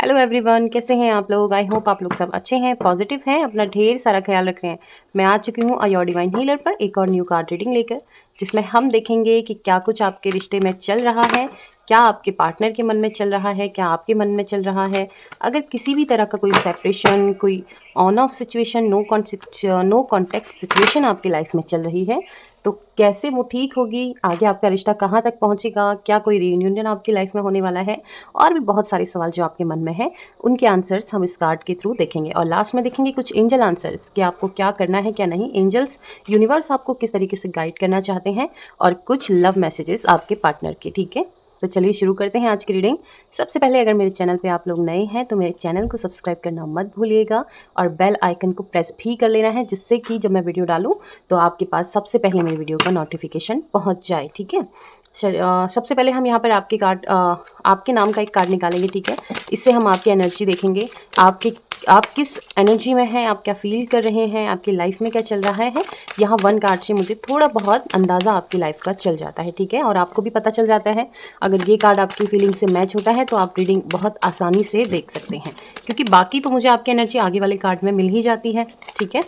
Hello everyone, कैसे हैं आप लोग। आई होप आप लोग सब अच्छे हैं, पॉजिटिव हैं, अपना ढेर सारा ख्याल रख रहे हैं। मैं आ चुकी हूँ योर डिवाइन हीलर पर एक और न्यू कार्ड रीडिंग लेकर, जिसमें हम देखेंगे कि क्या कुछ आपके रिश्ते में चल रहा है, क्या आपके पार्टनर के मन में चल रहा है, क्या आपके मन में चल रहा है। अगर किसी भी तरह का कोई सेपरेशन, कोई on off situation, no contact situation आपकी लाइफ में चल रही है, तो कैसे वो ठीक होगी, आगे आपका रिश्ता कहाँ तक पहुँचेगा, क्या कोई रीयूनियन आपकी लाइफ में होने वाला है, और भी बहुत सारे सवाल जो आपके मन में हैं, उनके आंसर्स हम इस कार्ड के थ्रू देखेंगे। और लास्ट में देखेंगे कुछ एंजल आंसर्स कि आपको क्या करना है क्या नहीं, एंजल्स यूनिवर्स आपको किस तरीके से गाइड करना चाहते हैं, और कुछ लव मैसेजेस आपके पार्टनर के। ठीक है, तो चलिए शुरू करते हैं आज की रीडिंग। सबसे पहले अगर मेरे चैनल पे आप लोग नए हैं तो मेरे चैनल को सब्सक्राइब करना मत भूलिएगा और बेल आइकन को प्रेस भी कर लेना है, जिससे कि जब मैं वीडियो डालूं तो आपके पास सबसे पहले मेरी वीडियो का नोटिफिकेशन पहुंच जाए। ठीक है, सबसे पहले हम यहाँ पर आपके नाम का एक कार्ड निकालेंगे। ठीक है, इससे हम आपकी एनर्जी देखेंगे, आप किस एनर्जी में हैं, आप क्या फील कर रहे हैं, आपकी लाइफ में क्या चल रहा है। यहाँ वन कार्ड से मुझे थोड़ा बहुत अंदाज़ा आपकी लाइफ का चल जाता है। ठीक है, और आपको भी पता चल जाता है। अगर ये कार्ड आपकी फीलिंग से मैच होता है तो आप रीडिंग बहुत आसानी से देख सकते हैं, क्योंकि बाकी तो मुझे आपकी एनर्जी आगे वाले कार्ड में मिल ही जाती है। ठीक है,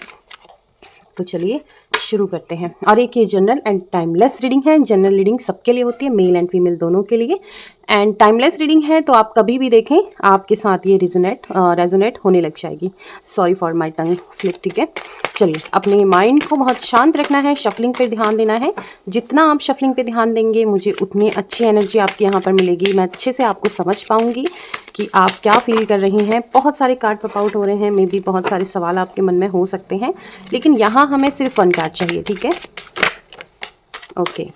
तो चलिए शुरू करते हैं। और एक ये जनरल एंड टाइमलेस रीडिंग है। जनरल रीडिंग सबके लिए होती है, मेल एंड फीमेल दोनों के लिए। एंड टाइमलेस रीडिंग है तो आप कभी भी देखें आपके साथ ये रेजोनेट होने लग जाएगी। Sorry for my tongue slip. ठीक है, चलिए अपने माइंड को बहुत शांत रखना है, शफलिंग पे ध्यान देना है। जितना आप शफलिंग पे ध्यान देंगे मुझे उतनी अच्छी एनर्जी आपकी यहाँ पर मिलेगी, मैं अच्छे से आपको समझ पाऊँगी कि आप क्या फील कर रही हैं। बहुत सारे कार्ड पॉप आउट हो रहे हैं, मे बी बहुत सारे सवाल आपके मन में हो सकते हैं, लेकिन यहाँ हमें सिर्फ वन कार्ड चाहिए। ठीक है, ओके,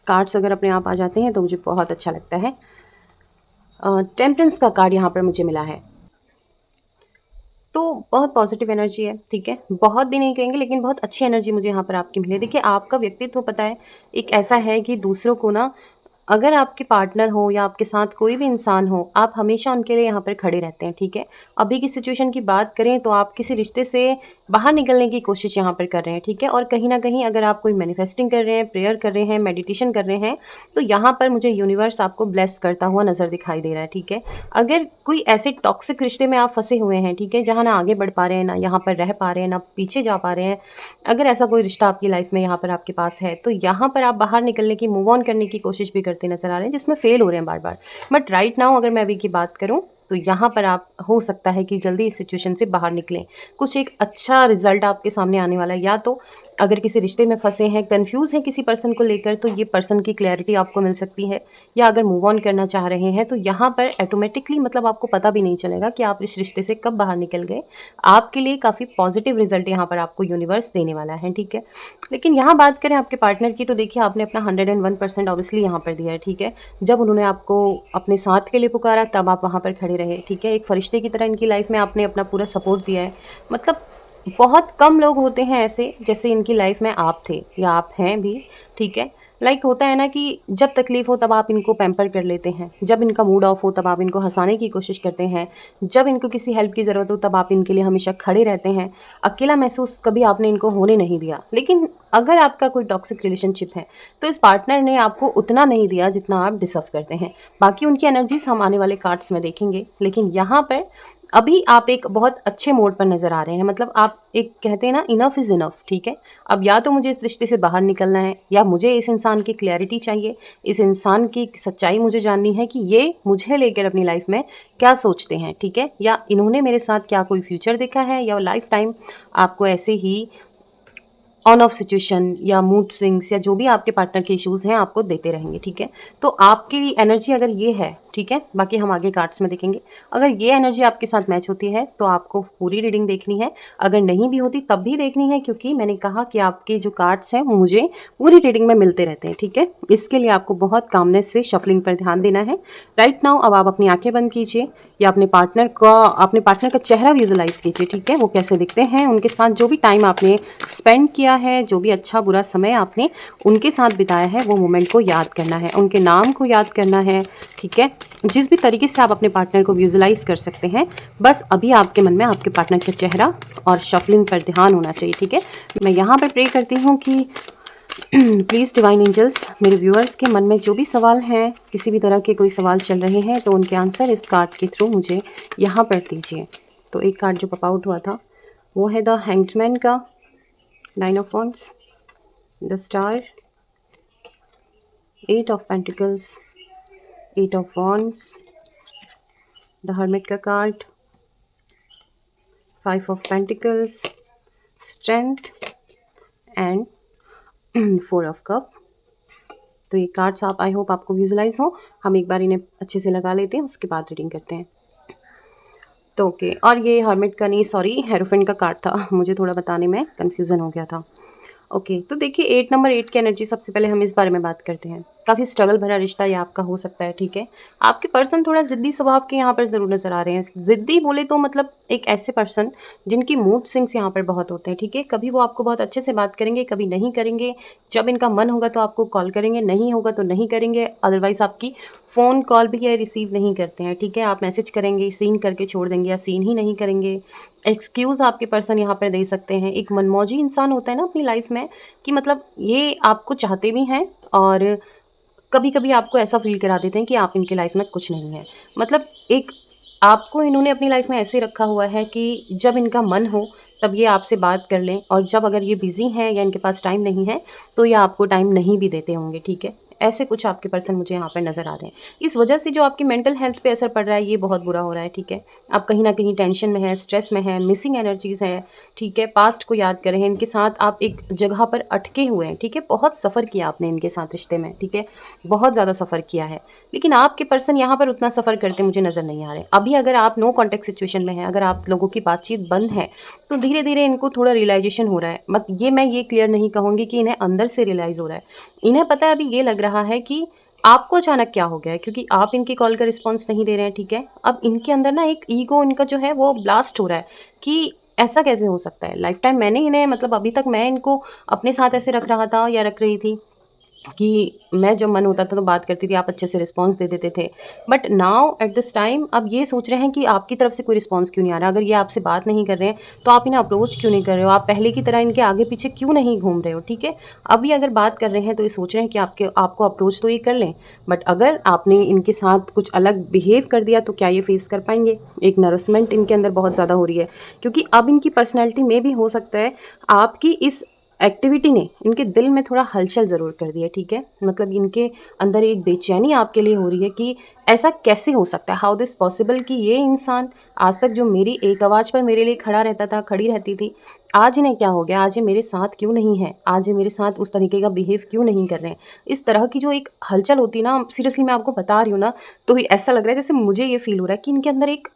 कार्ड्स अगर अपने आप आ जाते हैं तो मुझे बहुत अच्छा लगता है। टेम्परेंस का कार्ड यहाँ पर मुझे मिला है, तो बहुत पॉजिटिव एनर्जी है। ठीक है, बहुत भी नहीं कहेंगे लेकिन बहुत अच्छी एनर्जी मुझे यहाँ पर आपकी मिली। देखिए, आपका व्यक्तित्व पता है एक ऐसा है कि दूसरों को ना, अगर आपके पार्टनर हो या आपके साथ कोई भी इंसान हो, आप हमेशा उनके लिए यहाँ पर खड़े रहते हैं। ठीक है, अभी की सिचुएशन की बात करें तो आप किसी रिश्ते से बाहर निकलने की कोशिश यहाँ पर कर रहे हैं। ठीक है, और कहीं ना कहीं अगर आप कोई मैनिफेस्टिंग कर रहे हैं, प्रेयर कर रहे हैं, मेडिटेशन कर रहे हैं, तो यहाँ पर मुझे यूनिवर्स आपको ब्लेस करता हुआ नज़र दिखाई दे रहा है। ठीक है, अगर कोई ऐसे टॉक्सिक रिश्ते में आप फंसे हुए हैं, ठीक है, जहाँ ना आगे बढ़ पा रहे हैं, ना यहाँ पर रह पा रहे हैं, ना पीछे जा पा रहे हैं, अगर ऐसा कोई रिश्ता आपकी लाइफ में यहाँ पर आपके पास है, तो यहाँ पर आप बाहर निकलने की, मूव ऑन करने की कोशिश भी करते नजर आ रहे हैं, जिसमें फेल हो रहे हैं बार बार। बट राइट नाउ अगर मैं अभी की बात करूँ तो यहाँ पर आप हो सकता है कि जल्दी इस सिचुएशन से बाहर निकलें, कुछ एक अच्छा रिजल्ट आपके सामने आने वाला है। या तो अगर किसी रिश्ते में फंसे हैं, कंफ्यूज हैं किसी पर्सन को लेकर, तो ये पर्सन की क्लैरिटी आपको मिल सकती है। या अगर मूव ऑन करना चाह रहे हैं तो यहाँ पर ऑटोमेटिकली, मतलब आपको पता भी नहीं चलेगा कि आप इस रिश्ते से कब बाहर निकल गए। आपके लिए काफ़ी पॉजिटिव रिजल्ट यहाँ पर आपको यूनिवर्स देने वाला है। ठीक है, लेकिन यहाँ बात करें आपके पार्टनर की, तो देखिए आपने अपना 101% ऑब्वियसली यहाँ पर दिया है। ठीक है, जब उन्होंने आपको अपने साथ के लिए पुकारा तब आप वहाँ पर खड़े रहे। ठीक है, एक फरिश्ते की तरह इनकी लाइफ में आपने अपना पूरा सपोर्ट दिया है। मतलब बहुत कम लोग होते हैं ऐसे जैसे इनकी लाइफ में आप थे या आप हैं भी। ठीक है, लाइक होता है ना कि जब तकलीफ़ हो तब आप इनको पैम्पर कर लेते हैं, जब इनका मूड ऑफ हो तब आप इनको हंसाने की कोशिश करते हैं, जब इनको किसी हेल्प की ज़रूरत हो तब आप इनके लिए हमेशा खड़े रहते हैं। अकेला महसूस कभी आपने इनको होने नहीं दिया। लेकिन अगर आपका कोई टॉक्सिक रिलेशनशिप है तो इस पार्टनर ने आपको उतना नहीं दिया जितना आप डिजर्व करते हैं। बाकी उनकी एनर्जीज हम आने वाले कार्ड्स में देखेंगे, लेकिन यहाँ पर अभी आप एक बहुत अच्छे मोड पर नज़र आ रहे हैं। मतलब आप एक कहते हैं ना, इनफ इज़ इनफ। ठीक है, अब या तो मुझे इस रिश्ते से बाहर निकलना है, या मुझे इस इंसान की क्लैरिटी चाहिए, इस इंसान की सच्चाई मुझे जाननी है कि ये मुझे लेकर अपनी लाइफ में क्या सोचते हैं। ठीक है, या इन्होंने मेरे साथ क्या कोई फ्यूचर देखा है, या लाइफ टाइम आपको ऐसे ही ऑन ऑफ सिचुएशन या मूड स्विंग्स या जो भी आपके पार्टनर के इश्यूज़ हैं आपको देते रहेंगे। ठीक है, तो आपकी एनर्जी अगर ये है, ठीक है, बाकी हम आगे कार्ड्स में देखेंगे, अगर ये एनर्जी आपके साथ मैच होती है तो आपको पूरी रीडिंग देखनी है। अगर नहीं भी होती तब भी देखनी है, क्योंकि मैंने कहा कि आपके जो कार्ड्स हैं वो मुझे पूरी रीडिंग में मिलते रहते हैं। ठीक है, इसके लिए आपको बहुत कामनेस से शफलिंग पर ध्यान देना है। राइट नाउ अब आप अपनी आंखें बंद कीजिए, या अपने पार्टनर का चेहरा विजुलाइज कीजिए। ठीक है, वो कैसे दिखते हैं, उनके साथ जो भी टाइम आपने स्पेंड किया है, जो भी अच्छा बुरा समय आपने उनके साथ बिताया है, वो मोमेंट को याद करना है, उनके नाम को याद करना है। ठीक है, जिस भी तरीके से आप अपने पार्टनर को विजुलाइज कर सकते हैं, बस अभी आपके मन में आपके पार्टनर का चेहरा और शफलिंग पर ध्यान होना चाहिए। ठीक है, मैं यहाँ पर प्रे करती हूँ कि प्लीज़ डिवाइन एंजल्स, मेरे व्यूअर्स के मन में जो भी सवाल हैं, किसी भी तरह के कोई सवाल चल रहे हैं, तो उनके आंसर इस कार्ड के थ्रू मुझे यहाँ पर दीजिए। तो एक कार्ड जो पॉप आउट हुआ था वो है द हैंग्ड मैन का, 9 of wands, the star, 8 of pentacles, 8 of wands, the hermit का card, 5 of pentacles, strength and 4 of cup. तो ये कार्ड्स आप, आई होप आपको विजुलाइज हो। हम एक बार इन्हें अच्छे से लगा लेते हैं, उसके बाद रीडिंग करते हैं। तो ओके, और ये हर्मिट का नहीं, सॉरी, हेरोफेंट का कार्ड था, मुझे थोड़ा बताने में कन्फ्यूज़न हो गया था। ओके, तो देखिए 8 नंबर 8 की एनर्जी, सबसे पहले हम इस बारे में बात करते हैं। काफ़ी स्ट्रगल भरा रिश्ता ये आपका हो सकता है, ठीक है। आपके पर्सन थोड़ा ज़िद्दी स्वभाव के यहाँ पर ज़रूर नज़र आ रहे हैं। ज़िद्दी बोले तो मतलब एक ऐसे पर्सन जिनकी मूड स्विंग्स यहाँ पर बहुत होते हैं, ठीक है। कभी वो आपको बहुत अच्छे से बात करेंगे, कभी नहीं करेंगे। जब इनका मन होगा तो आपको कॉल करेंगे, नहीं होगा तो नहीं करेंगे। अदरवाइज़ आपकी फ़ोन कॉल भी ये रिसीव नहीं करते हैं, ठीक है। आप मैसेज करेंगे, सीन करके छोड़ देंगे या सीन ही नहीं करेंगे। एक्सक्यूज़ आपके पर्सन यहाँ पर दे सकते हैं। एक मनमौजी इंसान होता है ना अपनी लाइफ में, कि मतलब ये आपको चाहते भी हैं और कभी कभी आपको ऐसा फील करा देते हैं कि आप इनके लाइफ में कुछ नहीं है। मतलब एक आपको इन्होंने अपनी लाइफ में ऐसे रखा हुआ है कि जब इनका मन हो तब ये आपसे बात कर लें, और जब अगर ये बिज़ी हैं या इनके पास टाइम नहीं है तो ये आपको टाइम नहीं भी देते होंगे, ठीक है। ऐसे कुछ आपके पर्सन मुझे यहाँ पर नज़र आ रहे हैं। इस वजह से जो आपकी मेंटल हेल्थ पे असर पड़ रहा है ये बहुत बुरा हो रहा है, ठीक है। आप कहीं ना कहीं टेंशन में है, स्ट्रेस में है, मिसिंग एनर्जीज़ है, ठीक है। पास्ट को याद कर रहे हैं, इनके साथ आप एक जगह पर अटके हुए हैं, ठीक है। बहुत सफ़र किया आपने इनके साथ रिश्ते में, ठीक है, बहुत ज़्यादा सफ़र किया है। लेकिन आपके पर्सन यहाँ पर उतना सफ़र करते मुझे नज़र नहीं आ रहे अभी। अगर आप नो कॉन्टेक्ट सिचुएशन में हैं, अगर आप लोगों की बातचीत बंद है, तो धीरे धीरे इनको थोड़ा रियलाइजेशन हो रहा है। मत ये मैं ये क्लियर नहीं कहूँगी कि इन्हें अंदर से रियलाइज़ हो रहा है। इन्हें पता है, अभी ये लग रहा है कि आपको अचानक क्या हो गया है, क्योंकि आप इनकी कॉल का रिस्पॉन्स नहीं दे रहे हैं, ठीक है। अब इनके अंदर ना एक ईगो इनका जो है वो ब्लास्ट हो रहा है कि ऐसा कैसे हो सकता है। लाइफ टाइम मैंने इन्हें, मतलब अभी तक मैं इनको अपने साथ ऐसे रख रहा था या रख रही थी कि मैं जब मन होता था तो बात करती थी, आप अच्छे से रिस्पॉन्स दे देते थे। But now at this time अब ये सोच रहे हैं कि आपकी तरफ से कोई रिस्पॉन्स क्यों नहीं आ रहा। अगर ये आपसे बात नहीं कर रहे हैं तो आप इन्हें अप्रोच क्यों नहीं कर रहे हो, आप पहले की तरह इनके आगे पीछे क्यों नहीं घूम रहे हो, ठीक है। अभी अगर बात कर रहे हैं तो ये सोच रहे हैं कि आपको अप्रोच तो ये कर लें, बट अगर आपने इनके साथ कुछ अलग बिहेव कर दिया तो क्या ये फेस कर पाएंगे। एक नर्वसमेंट इनके अंदर बहुत ज़्यादा हो रही है, क्योंकि अब इनकी पर्सनैलिटी में भी हो सकता है आपकी इस एक्टिविटी ने इनके दिल में थोड़ा हलचल ज़रूर कर दी है, ठीक है। मतलब इनके अंदर एक बेचैनी आपके लिए हो रही है कि ऐसा कैसे हो सकता है, हाउ दिस पॉसिबल, कि ये इंसान आज तक जो मेरी एक आवाज़ पर मेरे लिए खड़ा रहता था, खड़ी रहती थी, आज इन्हें क्या हो गया, आज ये मेरे साथ क्यों नहीं है, आज ये मेरे साथ उस तरीके का बिहेव क्यों नहीं कर रहे हैं। इस तरह की जो एक हलचल होती ना, सीरियसली मैं आपको बता रही हूँ ना, तो ऐसा लग रहा है जैसे मुझे ये फील हो रहा है कि इनके अंदर एक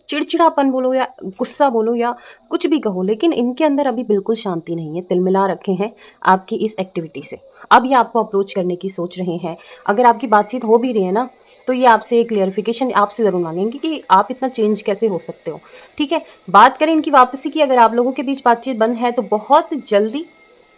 चिड़चिड़ापन बोलो या गुस्सा बोलो या कुछ भी कहो, लेकिन इनके अंदर अभी बिल्कुल शांति नहीं है, तिलमिला रखे हैं आपकी इस एक्टिविटी से। अब ये आपको अप्रोच करने की सोच रहे हैं। अगर आपकी बातचीत हो भी रही है ना, तो ये आपसे एक क्लियरिफिकेशन आपसे ज़रूर मांगेंगे कि आप इतना चेंज कैसे हो सकते हो, ठीक है। बात करें इनकी वापसी की, अगर आप लोगों के बीच बातचीत बंद है तो बहुत जल्दी,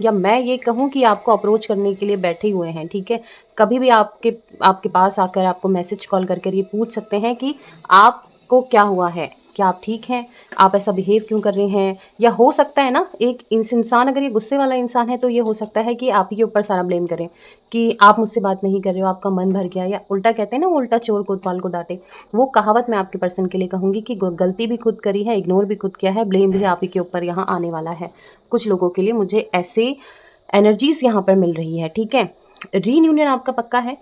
या मैं ये कहूँ कि आपको अप्रोच करने के लिए बैठे हुए हैं, ठीक है। कभी भी आपके पास आकर आपको मैसेज कॉल कर ये पूछ सकते हैं कि आपको क्या हुआ है, क्या आप ठीक हैं, आप ऐसा बिहेव क्यों कर रहे हैं। या हो सकता है ना, एक इंसान अगर ये गुस्से वाला इंसान है तो ये हो सकता है कि आप ही के ऊपर सारा ब्लेम करें कि आप मुझसे बात नहीं कर रहे हो, आपका मन भर गया, या उल्टा कहते हैं ना, वो उल्टा चोर कोतवाल को डांटे। वो कहावत मैं आपके पर्सन के लिए कहूँगी कि गलती भी खुद करी है, इग्नोर भी खुद किया है, ब्लेम भी आप ही के ऊपर यहाँ आने वाला है। कुछ लोगों के लिए मुझे ऐसे एनर्जीज़ यहाँ पर मिल रही है, ठीक है। रीयूनियन आपका पक्का है,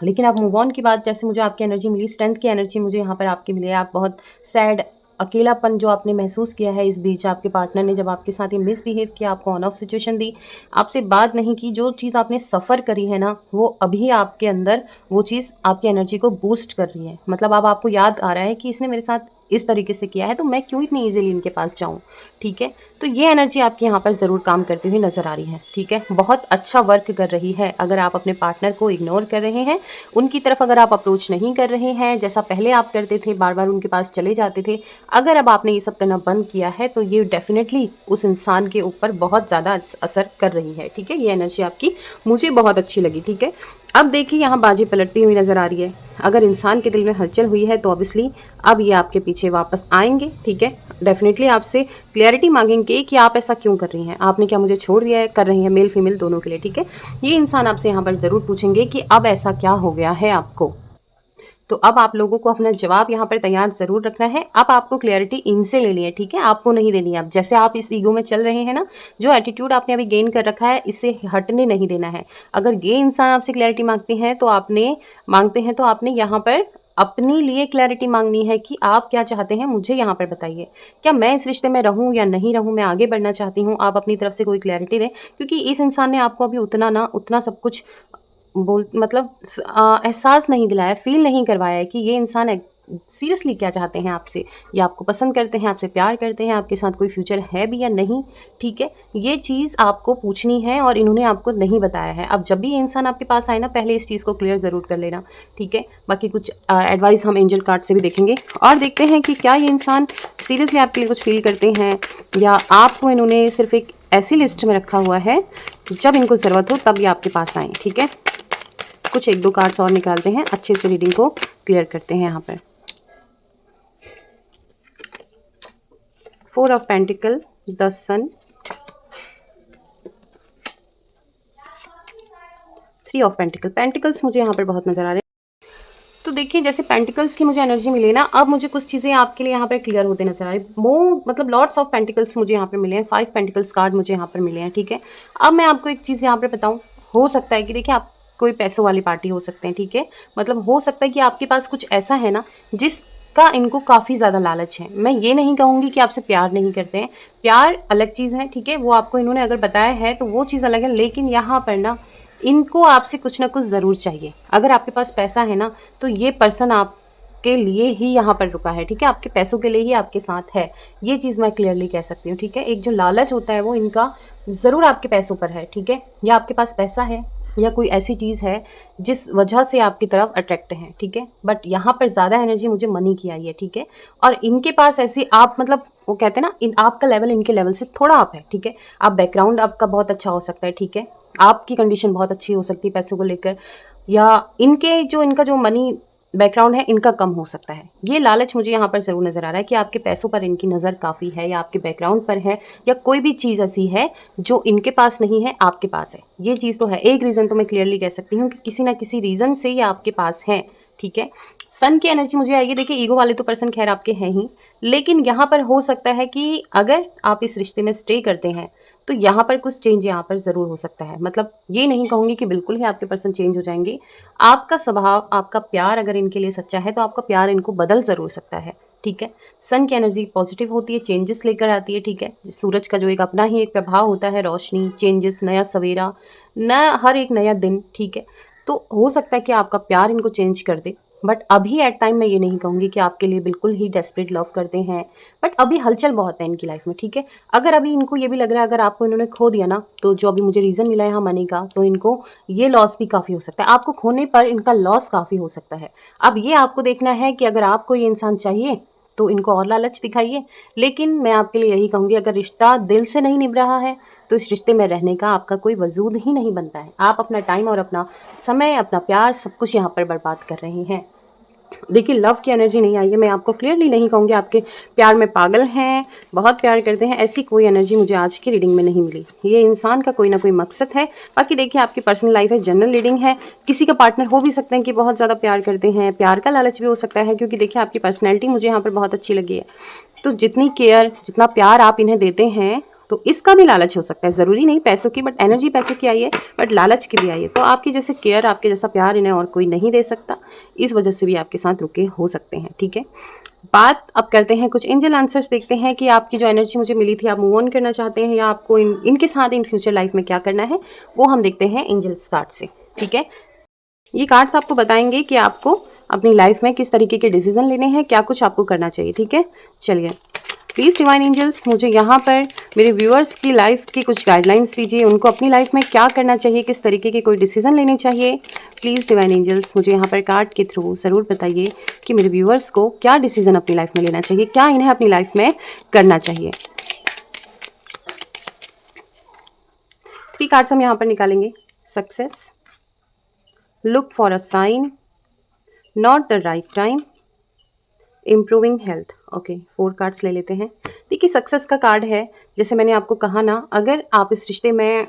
लेकिन आप मूव ऑन की बात, जैसे मुझे आपकी एनर्जी मिली, स्ट्रेंथ की एनर्जी मुझे यहाँ पर आपकी मिली है। आप बहुत सैड, अकेलापन जो आपने महसूस किया है इस बीच, आपके पार्टनर ने जब आपके साथ ये मिसबिहेव किया, आपको ऑन ऑफ सिचुएशन दी, आपसे बात नहीं की, जो चीज़ आपने सफ़र करी है ना, वो अभी आपके अंदर वो चीज़ आपकी एनर्जी को बूस्ट कर रही है। मतलब अब आपको याद आ रहा है कि इसने मेरे साथ इस तरीके से किया है, तो मैं क्यों इतनी ईजिली इनके पास जाऊँ, ठीक है। तो ये एनर्जी आपकी यहाँ पर ज़रूर काम करती हुई नज़र आ रही है, ठीक है। बहुत अच्छा वर्क कर रही है। अगर आप अपने पार्टनर को इग्नोर कर रहे हैं, उनकी तरफ अगर आप अप्रोच नहीं कर रहे हैं जैसा पहले आप करते थे, बार बार उनके पास चले जाते थे, अगर अब आपने ये सब करना बंद किया है तो ये डेफिनेटली उस इंसान के ऊपर बहुत ज़्यादा असर कर रही है, ठीक है। ये एनर्जी आपकी मुझे बहुत अच्छी लगी, ठीक है। अब देखिए यहाँ बाजी पलटती हुई नज़र आ रही है। अगर इंसान के दिल में हलचल हुई है तो ऑब्वियसली अब ये आपके पीछे वापस आएंगे, ठीक है। डेफिनेटली आपसे क्लैरिटी मांगेंगे कि आप ऐसा क्यों कर रही हैं, आपने क्या मुझे छोड़ दिया है, कर रही हैं, मेल फीमेल दोनों के लिए, ठीक है। ये इंसान आपसे यहाँ पर ज़रूर पूछेंगे कि अब ऐसा क्या हो गया है आपको। तो अब आप लोगों को अपना जवाब यहाँ पर तैयार ज़रूर रखना है। अब आपको क्लैरिटी इनसे लेनी है, ठीक है, आपको नहीं देनी है। अब जैसे आप इस ईगो में चल रहे हैं ना, जो एटीट्यूड आपने अभी गेन कर रखा है, इसे हटने नहीं देना है। अगर ये इंसान आपसे क्लैरिटी मांगते हैं तो आपने यहाँ पर अपने लिए क्लैरिटी मांगनी है कि आप क्या चाहते हैं, मुझे यहाँ पर बताइए। क्या मैं इस रिश्ते में रहूँ या नहीं रहूँ, मैं आगे बढ़ना चाहती हूँ, आप अपनी तरफ से कोई क्लैरिटी दें। क्योंकि इस इंसान ने आपको अभी उतना सब कुछ मतलब एहसास नहीं दिलाया, फ़ील नहीं करवाया है कि ये इंसान सीरियसली क्या चाहते हैं आपसे, या आपको पसंद करते हैं, आपसे प्यार करते हैं, आपके साथ कोई फ्यूचर है भी या नहीं, ठीक है। ये चीज़ आपको पूछनी है और इन्होंने आपको नहीं बताया है। अब जब भी ये इंसान आपके पास आए ना, पहले इस चीज़ को क्लियर ज़रूर कर लेना, ठीक है। बाकी कुछ एडवाइस हम एंजल कार्ड से भी देखेंगे और देखते हैं कि क्या ये इंसान सीरियसली आपके लिए कुछ फ़ील करते हैं, या आपको इन्होंने सिर्फ एक ऐसी लिस्ट में रखा हुआ है जब इनको ज़रूरत हो तब ये आपके पास आएँ, ठीक है। कुछ 1-2 कार्ड्स और निकालते हैं, अच्छे से रीडिंग को क्लियर करते हैं यहाँ पर। 4 of pentacle, the sun, 3 of pentacle. Pentacles मुझे यहाँ पर बहुत नज़र आ रहे हैं। तो देखिए, जैसे पेंटिकल्स की मुझे एनर्जी मिली ना, अब मुझे कुछ चीज़ें आपके लिए यहाँ पर क्लियर होते नजर आ रही है। मतलब लॉट्स ऑफ पेंटिकल्स मुझे यहाँ पर मिले हैं, 5 पेंटिकल्स कार्ड मुझे यहाँ पर मिले हैं, ठीक है। अब मैं आपको एक चीज़ यहाँ पर बताऊँ, हो सकता है कि देखिए आप कोई पैसों वाली पार्टी हो सकते हैं, ठीक है। मतलब हो सकता है कि आपके पास कुछ ऐसा है ना जिसका इनको काफ़ी ज़्यादा लालच है। मैं ये नहीं कहूँगी कि आपसे प्यार नहीं करते हैं, प्यार अलग चीज़ है, ठीक है। वो आपको इन्होंने अगर बताया है तो वो चीज़ अलग है, लेकिन यहाँ पर ना इनको आपसे कुछ ना कुछ ज़रूर चाहिए। अगर आपके पास पैसा है ना, तो ये पर्सन आपके लिए ही यहाँ पर रुका है, ठीक है। आपके पैसों के लिए ही आपके साथ है, ये चीज़ मैं क्लियरली कह सकती हूँ, ठीक है। एक जो लालच होता है वो इनका ज़रूर आपके पैसों पर है, ठीक है। या आपके पास पैसा है या कोई ऐसी चीज़ है जिस वजह से आपकी तरफ अट्रैक्ट हैं, ठीक है। बट यहाँ पर ज़्यादा एनर्जी मुझे मनी की आई है, ठीक है। और इनके पास ऐसी आप मतलब वो कहते हैं ना, आपका लेवल इनके लेवल से थोड़ा अप है, ठीक है। आप बैकग्राउंड आपका बहुत अच्छा हो सकता है, ठीक है। आपकी कंडीशन बहुत अच्छी हो सकती है पैसों को लेकर, या इनका जो मनी बैकग्राउंड है इनका कम हो सकता है। ये लालच मुझे यहाँ पर ज़रूर नज़र आ रहा है कि आपके पैसों पर इनकी नज़र काफ़ी है, या आपके बैकग्राउंड पर है, या कोई भी चीज़ ऐसी है जो इनके पास नहीं है आपके पास है। ये चीज़ तो है, एक रीज़न तो मैं क्लियरली कह सकती हूँ कि किसी ना किसी रीज़न से ये आपके पास है, ठीक है। सन की एनर्जी मुझे आई है। देखिए, ईगो वाले तो पर्सन खैर आपके हैं ही, लेकिन यहाँ पर हो सकता है कि अगर आप इस रिश्ते में स्टे करते हैं तो यहाँ पर कुछ चेंज यहाँ पर ज़रूर हो सकता है। मतलब ये नहीं कहूँगी कि बिल्कुल ही आपके पर्सन चेंज हो जाएंगे। आपका स्वभाव, आपका प्यार अगर इनके लिए सच्चा है तो आपका प्यार इनको बदल ज़रूर सकता है, ठीक है। सन की एनर्जी पॉजिटिव होती है, चेंजेस लेकर आती है, ठीक है। सूरज का जो एक अपना ही एक प्रभाव होता है, रोशनी, चेंजेस, नया सवेरा, हर एक नया दिन, ठीक है। तो हो सकता है कि आपका प्यार इनको चेंज कर दे, बट अभी एट टाइम मैं ये नहीं कहूँगी कि आपके लिए बिल्कुल ही डेस्परेट लव करते हैं। बट अभी हलचल बहुत है इनकी लाइफ में, ठीक है। अगर अभी इनको ये भी लग रहा है अगर आपको इन्होंने खो दिया ना, तो जो अभी मुझे रीज़न मिला है यहाँ मनी का, तो इनको ये लॉस भी काफ़ी हो सकता है। आपको खोने पर इनका लॉस काफ़ी हो सकता है। अब ये आपको देखना है कि अगर आपको ये इंसान चाहिए तो इनको और लालच दिखाइए, लेकिन मैं आपके लिए यही कहूँगी, अगर रिश्ता दिल से नहीं निभ रहा है तो इस रिश्ते में रहने का आपका कोई वजूद ही नहीं बनता है। आप अपना टाइम और अपना समय, अपना प्यार, सब कुछ यहाँ पर बर्बाद कर रहे हैं। देखिए, लव की एनर्जी नहीं आई है। मैं आपको क्लियरली नहीं कहूँगी आपके प्यार में पागल हैं, बहुत प्यार करते हैं, ऐसी कोई एनर्जी मुझे आज की रीडिंग में नहीं मिली। ये इंसान का कोई ना कोई मकसद है। बाकी देखिए, आपकी पर्सनल लाइफ है, जनरल रीडिंग है। किसी का पार्टनर हो भी सकते हैं कि बहुत ज़्यादा प्यार करते हैं, प्यार का लालच भी हो सकता है, क्योंकि देखिए आपकी पर्सनैलिटी मुझे यहाँ पर बहुत अच्छी लगी है। तो जितनी केयर, जितना प्यार आप इन्हें देते हैं, तो इसका भी लालच हो सकता है। ज़रूरी नहीं पैसों की, बट एनर्जी पैसों की आई है, बट लालच की भी आई है। तो आपकी जैसे केयर, आपके जैसा प्यार इन्हें और कोई नहीं दे सकता, इस वजह से भी आपके साथ रुके हो सकते हैं, ठीक है। बात अब करते हैं कुछ एंजल आंसर्स, देखते हैं कि आपकी जो एनर्जी मुझे मिली थी, आप मूव ऑन करना चाहते हैं या आपको इनके साथ इन फ्यूचर लाइफ में क्या करना है, वो हम देखते हैं एंजल्स कार्ड से, ठीक है। ये कार्ड्स आपको बताएंगे कि आपको अपनी लाइफ में किस तरीके के डिसीजन लेने हैं, क्या कुछ आपको करना चाहिए, ठीक है। चलिए, प्लीज़ डिवाइन एंजल्स मुझे यहाँ पर मेरे व्यूअर्स की लाइफ की कुछ गाइडलाइंस दीजिए। उनको अपनी लाइफ में क्या करना चाहिए, किस तरीके के कोई डिसीजन लेने चाहिए। प्लीज़ डिवाइन एंजल्स मुझे यहाँ पर कार्ड के थ्रू ज़रूर बताइए कि मेरे व्यूअर्स को क्या डिसीजन अपनी लाइफ में लेना चाहिए, क्या इन्हें अपनी लाइफ में करना चाहिए। 3 कार्ड्स हम यहाँ पर निकालेंगे। Success, look for a sign, not the right time, improving health. Okay, 4 cards ले लेते हैं। देखिए सक्सेस का कार्ड है। जैसे मैंने आपको कहा ना, अगर आप इस रिश्ते में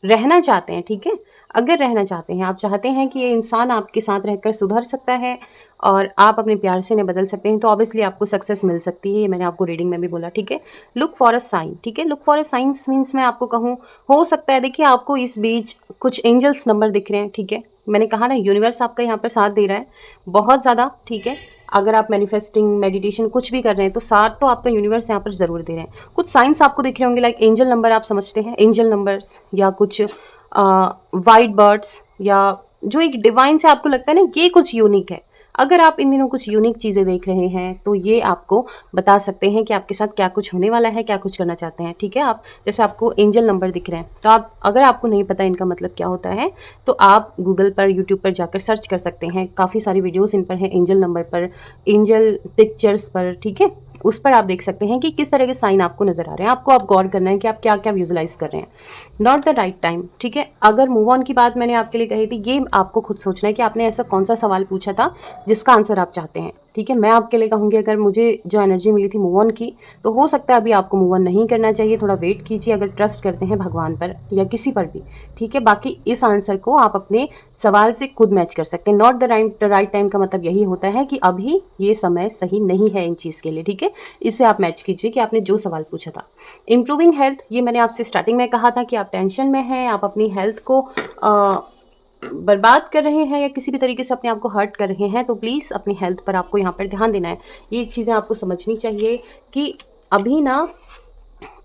रहना चाहते हैं, ठीक है, अगर रहना चाहते हैं, आप चाहते हैं कि ये इंसान आपके साथ रहकर सुधर सकता है और आप अपने प्यार से इन्हें बदल सकते हैं, तो ऑब्वियसली आपको सक्सेस मिल सकती है। ये मैंने आपको रीडिंग में भी बोला, ठीक है। लुक फॉर अ साइन, ठीक है, look for a science means मैं आपको कहूँ, हो सकता है देखिए आपको इस बीच कुछ एंजल्स नंबर दिख रहे हैं, ठीक है। मैंने कहा ना, यूनिवर्स आपका यहाँ पर साथ दे रहा है बहुत ज़्यादा, ठीक है। अगर आप मैनिफेस्टिंग, मेडिटेशन कुछ भी कर रहे हैं तो साथ तो आपका यूनिवर्स यहाँ पर ज़रूर दे रहे हैं। कुछ साइंस आपको दिख रहे होंगे, लाइक एंजल नंबर, आप समझते हैं एंजल नंबर्स, या कुछ वाइट बर्ड्स, या जो एक डिवाइन से आपको लगता है ना ये कुछ यूनिक है। अगर आप इन दिनों कुछ यूनिक चीज़ें देख रहे हैं तो ये आपको बता सकते हैं कि आपके साथ क्या कुछ होने वाला है, क्या कुछ करना चाहते हैं, ठीक है। आप जैसे आपको एंजल नंबर दिख रहे हैं, तो आप, अगर आपको नहीं पता इनका मतलब क्या होता है, तो आप गूगल पर, यूट्यूब पर जाकर सर्च कर सकते हैं। काफ़ी सारी वीडियोस इन पर हैं, एंजल नंबर पर, एंजल पिक्चर्स पर, ठीक है। उस पर आप देख सकते हैं कि किस तरह के साइन आपको नज़र आ रहे हैं। आपको आप गौर करना है कि आप क्या क्या विजुलाइज कर रहे हैं। नॉट द राइट टाइम, ठीक है। अगर मूव ऑन की बात मैंने आपके लिए कही थी, ये आपको खुद सोचना है कि आपने ऐसा कौन सा सवाल पूछा था जिसका आंसर आप चाहते हैं, ठीक है। मैं आपके लिए कहूँगी, अगर मुझे जो एनर्जी मिली थी मूव ऑन की, तो हो सकता है अभी आपको मूव ऑन नहीं करना चाहिए, थोड़ा वेट कीजिए, अगर ट्रस्ट करते हैं भगवान पर या किसी पर भी, ठीक है। बाकी इस आंसर को आप अपने सवाल से खुद मैच कर सकते हैं। नॉट द राइट टाइम का मतलब यही होता है कि अभी ये समय सही नहीं है इन चीज़ के लिए, ठीक है। इससे आप मैच कीजिए कि आपने जो सवाल पूछा था। इम्प्रूविंग हेल्थ, ये मैंने आपसे स्टार्टिंग में कहा था कि आप टेंशन में हैं, आप अपनी हेल्थ को बर्बाद कर रहे हैं या किसी भी तरीके से अपने आप को हर्ट कर रहे हैं, तो प्लीज़ अपनी हेल्थ पर आपको यहाँ पर ध्यान देना है। ये चीज़ें आपको समझनी चाहिए कि अभी ना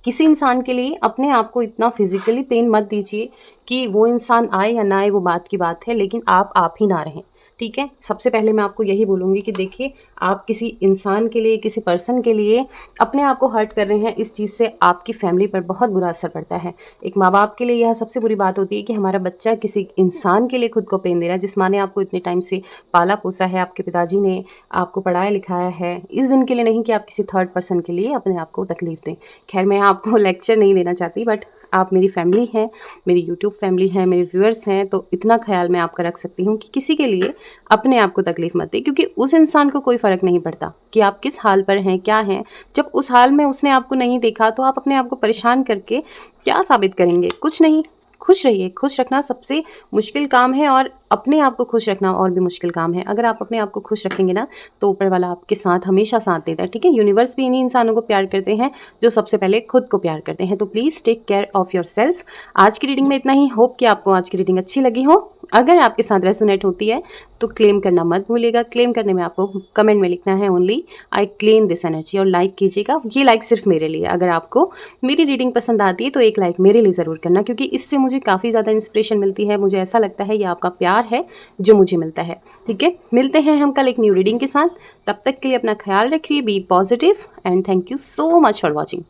किसी इंसान के लिए अपने आप को इतना फिजिकली पेन मत दीजिए कि वो इंसान आए या ना आए, वो बात की बात है, लेकिन आप ही ना रहें, ठीक है। सबसे पहले मैं आपको यही बोलूँगी कि देखिए, आप किसी इंसान के लिए, किसी पर्सन के लिए अपने आप को हर्ट कर रहे हैं, इस चीज़ से आपकी फैमिली पर बहुत बुरा असर पड़ता है। एक माँ बाप के लिए यह सबसे बुरी बात होती है कि हमारा बच्चा किसी इंसान के लिए खुद को पेन दे रहा है, जिस माँ ने आपको इतने टाइम से पाला पोसा है, आपके पिताजी ने आपको पढ़ाया लिखाया है, इस दिन के लिए नहीं कि आप किसी थर्ड पर्सन के लिए अपने आप को तकलीफ़ दें। खैर, मैं आपको लेक्चर नहीं देना चाहती, बट आप मेरी फैमिली हैं, मेरी यूट्यूब फैमिली है, मेरे व्यूअर्स हैं, तो इतना ख्याल मैं आपका रख सकती हूँ कि किसी के लिए अपने आप को तकलीफ़ मत दें, क्योंकि उस इंसान को कोई फ़र्क नहीं पड़ता कि आप किस हाल पर हैं, क्या हैं। जब उस हाल में उसने आपको नहीं देखा, तो आप अपने आप को परेशान करके क्या साबित करेंगे? कुछ नहीं। खुश रहिए। खुश रखना सबसे मुश्किल काम है और अपने आप को खुश रखना और भी मुश्किल काम है। अगर आप अपने आप को खुश रखेंगे ना, तो ऊपर वाला आपके साथ हमेशा साथ देता है, ठीक है। यूनिवर्स भी इन्हीं इंसानों को प्यार करते हैं जो सबसे पहले खुद को प्यार करते हैं। तो please take care of your self की रीडिंग में इतना ही। होप कि आपको आज की रीडिंग अच्छी लगी हो। अगर आपके साथ रेसोनेट होती है तो क्लेम करना मत भूलिएगा। क्लेम करने में आपको कमेंट में लिखना है only I claim this energy, और लाइक कीजिएगा। ये लाइक सिर्फ मेरे लिए। अगर आपको मेरी रीडिंग पसंद आती है तो एक लाइक मेरे लिए ज़रूर करना, क्योंकि इससे मुझे काफ़ी ज़्यादा इंस्पिरेशन मिलती है। मुझे ऐसा लगता है ये आपका प्यार है जो मुझे मिलता है, ठीक है। मिलते हैं हम कल एक न्यू रीडिंग के साथ। तब तक के लिए अपना ख्याल रखिए, be positive, and thank you so much for watching.